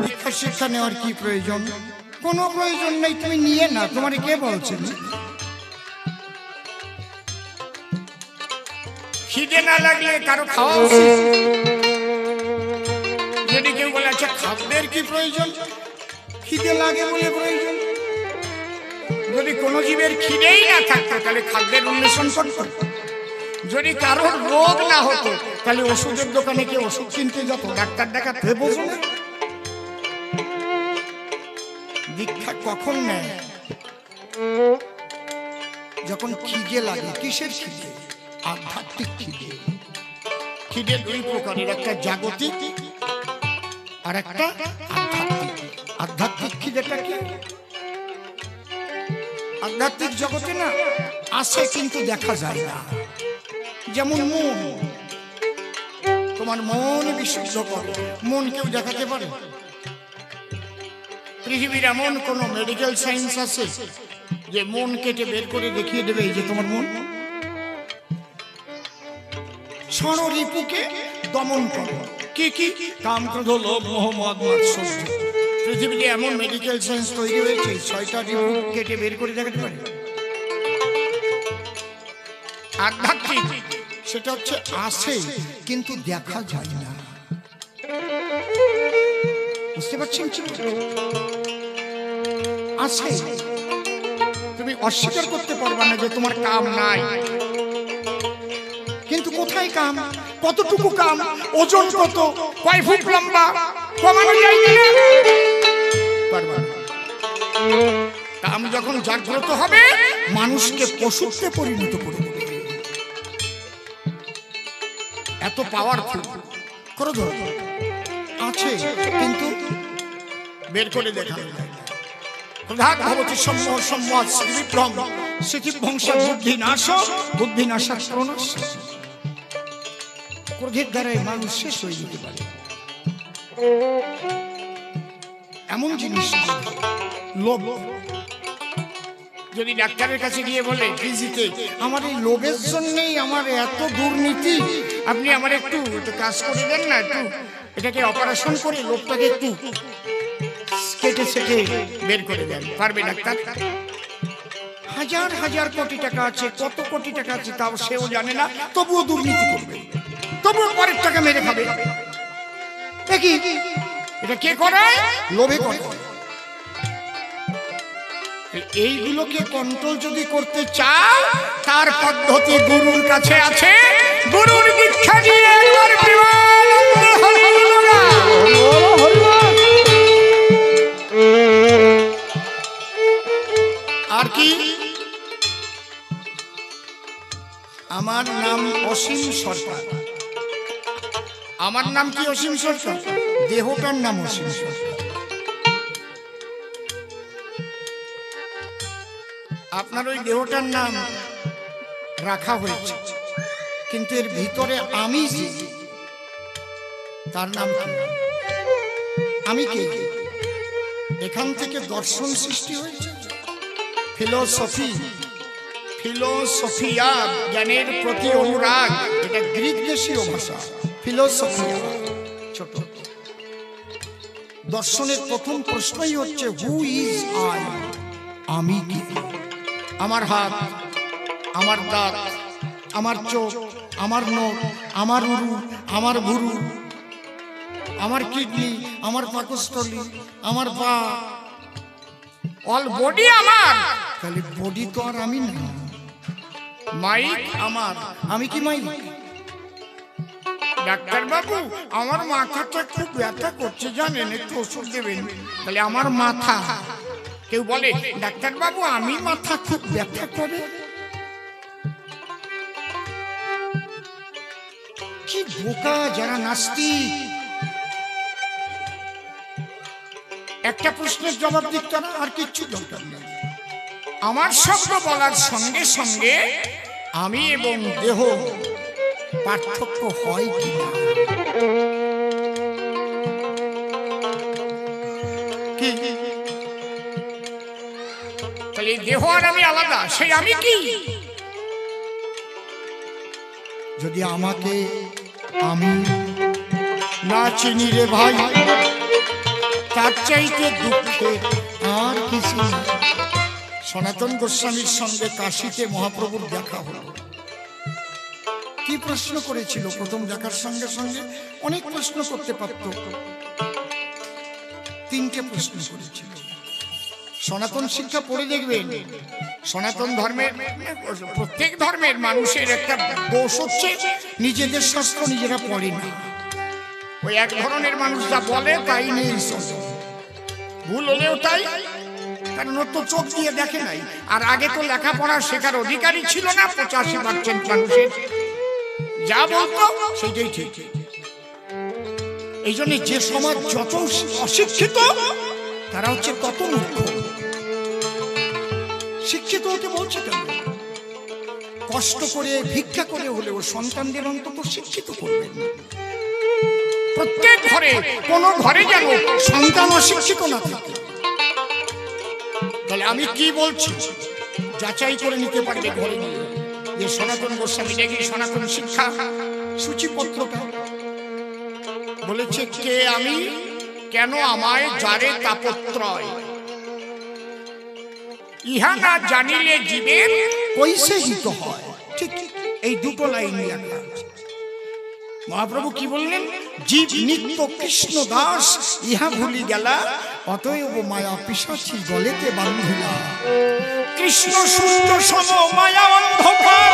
দীক্ষা শিক্ষা নেওয়ার কি প্রয়োজন? কোনো প্রয়োজন নেই, তুমি নিয়ে না। তোমার কে বলছেন? খিদে না লাগলে কারো খাওয়া উচিত। যদি কেউ বলে আচ্ছা খাদ্যের কি প্রয়োজন, খিদে লাগে বলে প্রয়োজন। যদি কোনো জীবের খিদেই না থাকতো তাহলে খাদ্যের অন্বেষণ করতো। যদি কারোর রোগ না হতো তাহলে ওষুধের দোকানে কেউ ওষুধ কিনতে যেত, ডাক্তার দেখাতে বোঝো না? দীক্ষা কখন নেয়? যখন খিদে লাগে। কিসের খিদে? আধ্যাত্মিক খিদে। খিদে দুই প্রকারের, একটা জাগতিক আর একটা আধ্যাত্মিক। আধ্যাত্মিক খিদেটা কি? আধ্যাত্মিক জগতে না আসে কিন্তু দেখা যায় না। যেমন মন, তোমার মন বিশুদ্ধ করো, মন কেউ দেখাতে পারে? পৃথিবীর এমন কোন মেডিকেল সায়েন্স আছে যে মন কেটে বের করে দেখিয়ে দেবে এই যে তোমার মন? ষড়রিপুকে দমন করো। কি কি? কাম, ক্রোধ, লোভ, মোহ, মদ, মাৎসর্য। পৃথিবীতে এমন মেডিকেল সায়েন্স তৈরি হয়েছে 6টা রিপু কেটে বের করে দেখাতে পারে। আধ্যাত্মিক সেটা হচ্ছে আসে কিন্তু দেখা যায় না। বুঝতে পারছেন? আসে, তুমি অস্বীকার করতে পারবে না যে তোমার কাম নাই। কিন্তু কোথায় কাম? কতটুকু কাম? ওজন কত? কয় ফুট লম্বা? কমানো যায় কিনা? পারবে না। কাম যখন জাগ্রত হবে মানুষকে পশুতে পরিণত করে দেবে। এত পাওয়ারফুল। ক্রোধ আছে কিন্তু বের করে দেখা যায় না। ক্রোধাৎ ভবতি সম্মোহ, সম্মোহাৎ স্মৃতিভ্রম, স্মৃতিভ্রংশাৎ বুদ্ধিনাশ, বুদ্ধিনাশাৎ প্রণাশ। ক্রোধের দ্বারাই মানুষ শেষ হয়ে যেতে পারে। এমন জিনিস লোভ। যদি ডাক্তারের কাছে গিয়ে বলে ফিজিতে আমার এই লোভের জন্যই আমার এত দুর্নীতি, আপনি আমার একটু কাজ করে দেন না, একটু এটাকে অপারেশন করে লোভটাকে একটু কেটে সেটে বের করে দেন, পারবে ডাক্তার? হাজার হাজার কোটি টাকা আছে, কত কোটি টাকা আছে তাও সেও জানে না, তবুও দুর্নীতি করবে, তবুও পরের টাকা মেরে খাবে। দেখি এটা কে করে? লোভে করে। এইগুলোকে কন্ট্রোল যদি করতে চাও তার পদ্ধতি গুরুর কাছে আছে। গুরুর দীক্ষা দিয়ে আর কি? আমার নাম অসীম সরকার। আমার নাম কি অসীম সরকার? দেহটার নাম অসীম সরকার। আপনার ওই দেহটার নাম রাখা হয়েছে, কিন্তু এর ভিতরে আমি যে, তার নাম কি? আমি কে? এখান থেকে দর্শন সৃষ্টি হয়েছে। ফিলোসফি, ফিলোসফিয়া জ্ঞানের প্রতি অনুরাগ, এটা গ্রিক দেশীয় ভাষা। ফিলোসফিয়া ছোট। দর্শনের প্রথম প্রশ্নই হচ্ছে হু ইজ আই? আমি কি? আমার হাত, আমার দাঁত, আমার চোখ, আমার নখ, আমার উরু, আমার ভুরু, আমার কিডনি, আমার পাকস্থলী, আমার পা, অল বডি আমার। তাহলে বডি তো আর আমি না। মাইক আমার, আমি কি মাইক? ডাক্তার বাবু আমার মাথাটা খুব ব্যথা করছে জানেন, একটু ওষুধ দেবেন। তাহলে আমার মাথা। কেউ বলে ডাক্তার বাবু আমি মাথা খুব ব্যথা করে। কি বোকা যারা নাস্তিক। একটা প্রশ্নের জবাব দিতে না, আর কিচ্ছু দরকার নেই। আমার শব্দ বলার সঙ্গে সঙ্গে আমি এবং দেহ পার্থক্য হয় কিনা? তাহলে দেহ আর আমি আলাদা, সেই আমি কি? যদি আমাকে আমি না চিনি রে ভাই, তার চাইতে দুঃখে আর কিছু না। সনাতন গোস্বামীর সঙ্গে কাশীতে মহাপ্রভুর দেখা হলো। কি প্রশ্ন করেছিল প্রথম দেখার সঙ্গে সঙ্গে? অনেক প্রশ্ন করতে পারত, তিনটে প্রশ্ন করেছিল। সনাতন শিক্ষা পড়ে দেখবেন, সনাতন ধর্মের প্রত্যেক ধর্মের মানুষের একটা দোষ হচ্ছে নিজেদের শাস্ত্র নিজেরা পড়ে না। ওই এক ধরনের মানুষ যা বলে তাই নেই, ভুল হলেও তাই, কারণ ওর তো চোখ দিয়ে দেখে নাই। আর আগে তো লেখাপড়া শেখার অধিকারী ছিল না 85% মানুষের, যা বলতো সেটাই ঠিক। এই জন্য যে সমাজ যত অশিক্ষিত তারা হচ্ছে তত মূর্খ। শিক্ষিত হতে বলছে কেন? কষ্ট করে ভিক্ষা করে হলেও সন্তানদের অন্তত শিক্ষিত করবেন। প্রত্যেক ঘরে, কোন ঘরে যেন সন্তান অশিক্ষিত না থাকে। তাহলে আমি কি বলছি যাচাই করে নিতে পারবে ঘরে নিয়ে, যে সনাতন গোস্বামী দেখি সনাতন শিক্ষা সূচিপত্রটা বলেছে, কে আমি, কেন আমায় যারে তাপত্রয়, ইহা না জানিলে জীবের কইসে হিত হয়। ঠিক এই দুটো লাইন লেখা। মহাপ্রভু কি বললেন? জীব নিত্য কৃষ্ণ দাস, ইহা ভুলি গেলা, অতএব মায়া পিশাচি গলেতে বান্ধিলা। কৃষ্ণ সূর্য সম মায়া অন্ধকার,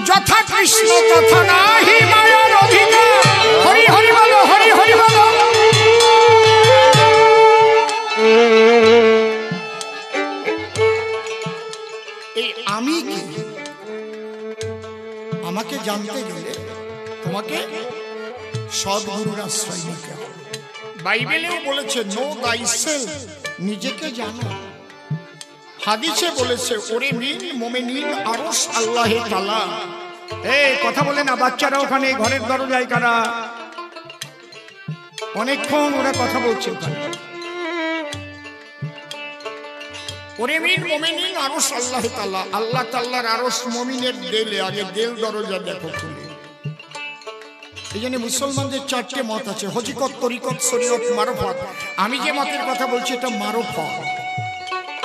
যথা কৃষ্ণ তথা নাহি মায়ার অধিকার। হরি হরি বলো, হরি হরি বলো। এই আমি কি, আমাকে জানতে গেলে তোমাকে সদ্গুরুর আশ্রয় নিতে হবে। বাইবেলেও বলেছে নো দাইসেলফ, নিজেকে জানো। হাদিসে বলেছে ওরে মিন মোমেনিন আরশ আল্লাহে তাআলা। এই কথা বলে না বাচ্চারা ওখানে ঘরের দরজায় কারা, অনেকক্ষণ ওরা কথা বলছে ওখানে। ওরে মিন মোমেনিন আরশ আল্লাহে তাআলা, আল্লাহ তাআলার আরশ মুমিনের দেলে, আগে দেল দরজা দেখো খুলে। এই জন্য মুসলমানদের 4টে মত আছে, হজিকত, তরিকত, শরীয়ত, মারফত। আমি যে মতের কথা বলছি এটা মারফত।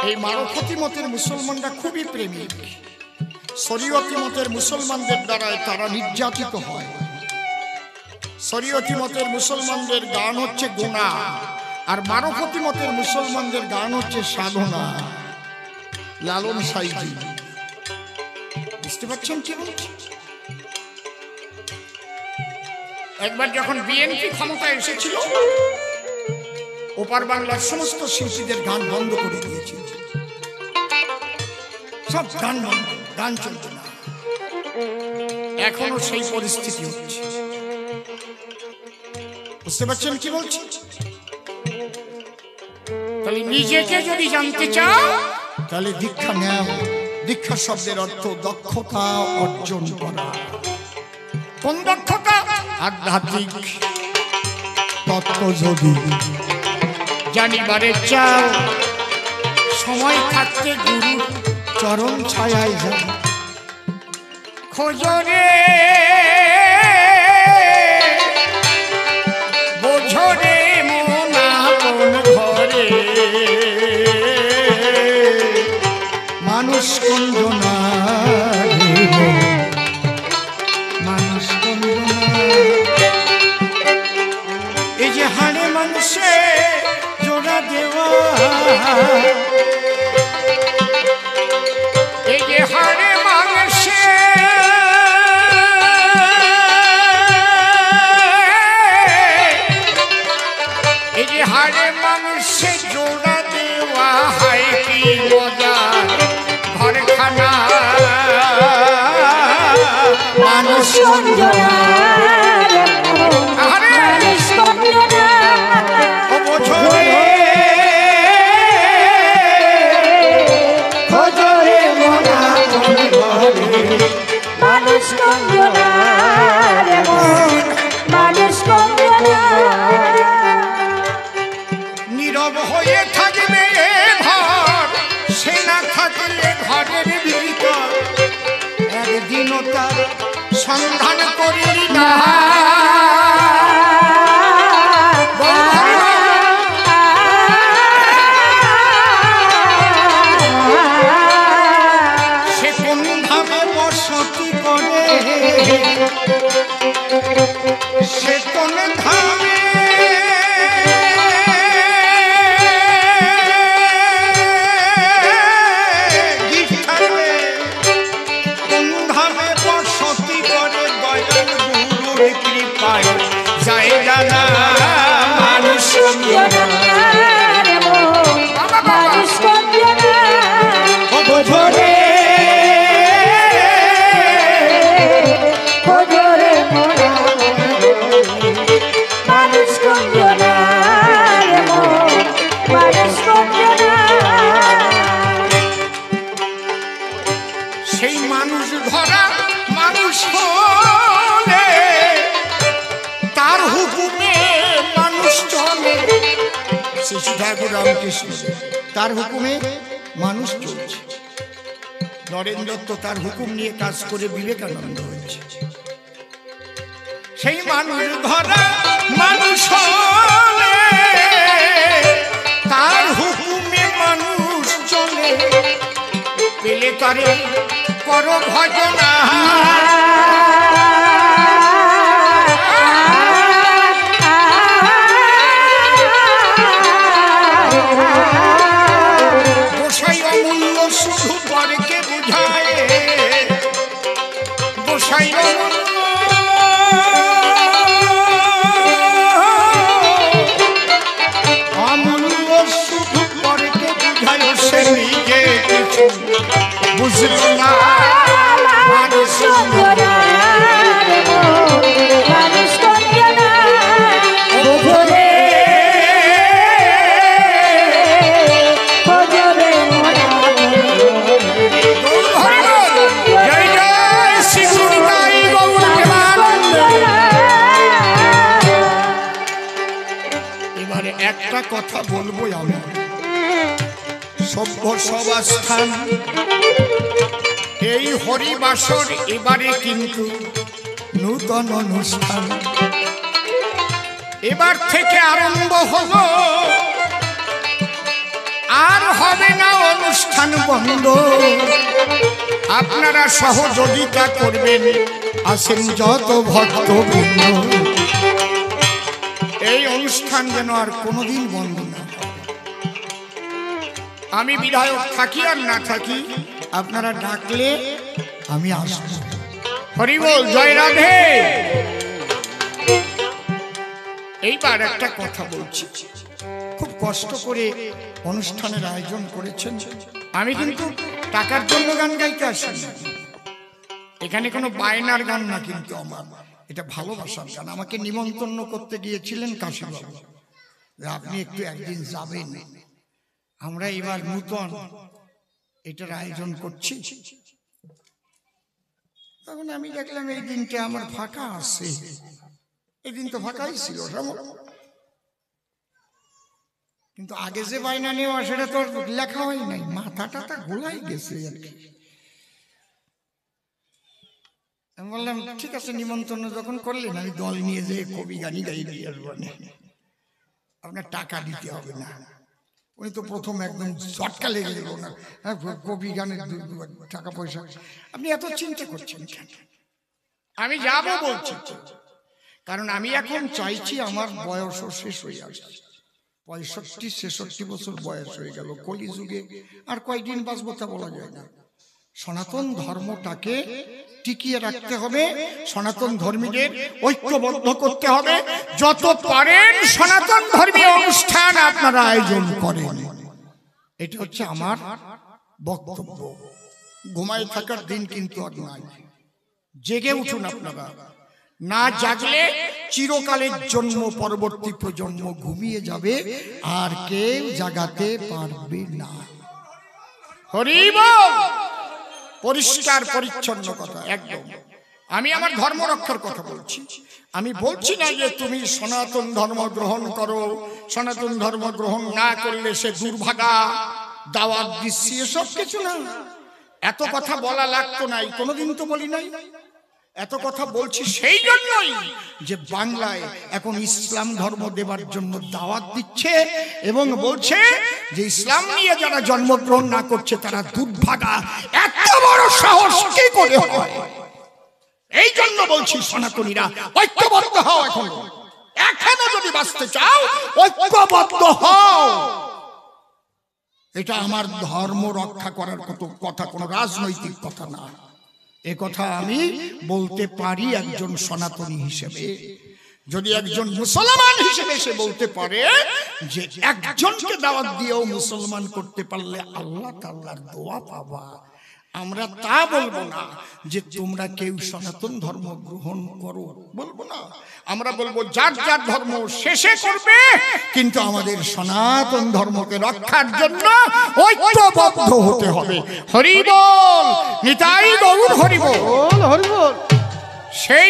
এই মারফতি মতের মুসলমানরা খুবই প্রেমিক। শরীয়তি মতের মুসলমানদের দ্বারায় তারা নির্যাতিত হয়। শরীয়তি মতের মুসলমানদের গান হচ্ছে গুনাহ, আর মারফতি মতের মুসলমানদের গান হচ্ছে সাধনা, লালন সাইজি। বুঝতে পারছেন কি বলছি? একবার যখন বিএনপি ক্ষমতায় এসেছিল, ওপার বাংলার সমস্ত শিল্পীদের গান বন্ধ করে দিয়েছিল। সব গান বন্ধ, গান চলছে না। এখনো সেই পরিস্থিতি হচ্ছে। বুঝতে পারছেন কি বলছি? তাহলে নিজেকে যদি জানতে চাও তাহলে দীক্ষা নাও। দীক্ষা শব্দের অর্থ দক্ষতা অর্জন করা। কোন দক্ষতা? আধ্যাত্মিক তত্ত্ব যদি জানিবারে চাও, সময় থাকতে গুরু চরণ ছায়ায় যাও। খোঁজরে বোঝরে মনা কোন ঘরে, মানুষ কুঞ্জনা, মানুষ কুঞ্জনা। এই যে হাড়ে মানুষে জোড়া দেওয়া, এই যে হাড়ে মানুষে, এই যে হাড়ে মানুষে জোড়া দেওয়া, হাই কি মজা ঘরখানা, মানুষ কুঞ্জনা। নীরব হয়ে থাকবে ঘর, সে না থাকলে ঘরের ভিতর একদিনও তার সন্ধান সে কোন ধামে গিঠারে কোন ধামে বসতি করে দয়াল গুরুর কৃপায় যায় জানা মানুষ ভোরে সেই মানুষ ধরা মানুষ হলে তার হুকুমে মানুষ চলে। শ্রী ঠাকুর রামকৃষ্ণ তার হুকুমে মানুষ চলছে। নরেন্দ্র দত্ত তার হুকুম নিয়ে কাজ করে বিবেকানন্দ হয়েছে। সেই মানুষ ধরা মানুষ হলে তার হুকুমে মানুষ চলে। পেলে তারে কর ভজনা গোসাই অমূল্য শুধু পরকে বুঝায়। গোসাই অমূল্য শুধু পরকে বুঝায়। সে নিজে কিছু বুঝল না মানুষ এবারে একটা কথা বলবো আমি। সভ্য সবাস্থান এই হরিবাসর এবারে কিন্তু নূতন অনুষ্ঠান। এবার থেকে আরম্ভ হলো, আর হবে না অনুষ্ঠান বন্ধ। আপনারা সহযোগিতা করবেন, আসেন যত ভক্তবৃন্দ। এই অনুষ্ঠান যেন আর কোনোদিন বন্ধ না। আমি বিধায়ক থাকি আর না থাকি, আপনারা ডাকলে আমি আসব। হরি বল, জয় রাধে। এইবার একটা কথা বলছি, খুব কষ্ট করে অনুষ্ঠানের আয়োজন করেছেন। আমি কিন্তু টাকার জন্য গান গাইতে আসিনি, এখানে কোনো বায়নার গান না, কিন্তু আমার এটা ভালোবাসার গান। আমাকে নিমন্ত্রণ করতে গিয়েছিলেন কাশীবাবু, আপনি একটু একদিন যাবেন, আমরা এবার নূতন এটার আয়োজন করছি। তখন আমি দেখলাম এই দিনটা আমার ফাঁকা আছে। এই দিন তো ফাঁকাই ছিল, কিন্তু আগে যে বায়না নেওয়া সেটা তো লেখা হয় নাই, মাথাটা গোলাই গেছে আর কি। আমি বললাম ঠিক আছে, নিমন্ত্রণ যখন করলেন আমি দল নিয়ে যেয়ে কবি গানি গাই দিয়ে আসবো, আপনার টাকা দিতে হবে না। উনি তো প্রথম একদম চটকা লেগে গেল না, কবি গানের টাকা পয়সা আপনি এত চিন্তা করছেন কেন? আমি যাবো বলছি, কারণ আমি এখন চাইছি, আমার বয়সও শেষ হয়ে আসছে, 65-66 বছর বয়স হয়ে গেল। কলিযুগে আর কয়েকদিন বাঁচবো তা বলা যায় না। সনাতন ধর্মটাকে টিকিয়ে রাখতে হবে, সনাতন ধর্মীদের ঐক্যবদ্ধ করতে হবে। যত পারেন সনাতন ধর্মীয় অনুষ্ঠান আপনারা আয়োজন করেন, এটা হচ্ছে আমার বক্তব্য। ঘুমায় থাকার দিন কিন্তু আর নাই, জেগে উঠুন আপনারা। না জাগলে চিরকালের জন্ম পরবর্তী প্রজন্ম ঘুমিয়ে যাবে, আর কেউ জাগাতে পারবে না। হরি বল। পরিষ্কার পরিচ্ছন্ন কথা একদম। আমি আমার ধর্ম রক্ষার কথা বলছি। আমি বলছি না যে তুমি সনাতন ধর্ম গ্রহণ করো, সনাতন ধর্ম গ্রহণ না করলে সে দুর্ভাগা, দাওয়াত দিচ্ছি, এসব কিছু না। এত কথা বলা লাগতো নাই, কোনোদিন তো বলি নাই। এত কথা বলছি সেই জন্যই যে বাংলায় এখন ইসলাম ধর্ম দেবার জন্য দাওয়াত দিচ্ছে এবং বলছে যে ইসলাম নিয়ে যারা জন্মগ্রহণ না করছে তারা দুর্ভাগা। এত বড় সাহস কি করে হয়? এই জন্য বলছি সনাতনীরা ঐক্যবদ্ধ হও। এখন এখানে যদি বাঁচতে চাও ঐক্যবদ্ধ হও। এটা আমার ধর্ম রক্ষা করার কথা, কোনো রাজনৈতিক কথা না। এ কথা আমি বলতে পারি একজন সনাতনী হিসেবে। যদি একজন মুসলমান হিসেবে সে বলতে পারে যে একজনকে দাওয়াত দিয়েও মুসলমান করতে পারলে আল্লাহ তাআলার দোয়া পাবা, আমরা তা বলবো না যে তোমরা কেউ সনাতন ধর্ম গ্রহণ করো, বলবো না। আমরা বলবো যার যার ধর্ম শেষে করবে, কিন্তু আমাদের সনাতন ধর্মকে রক্ষার জন্য ঐক্যবদ্ধ হতে হবে। হরি বল, নিতাই গৌর হরি বল, হরি বল। সেই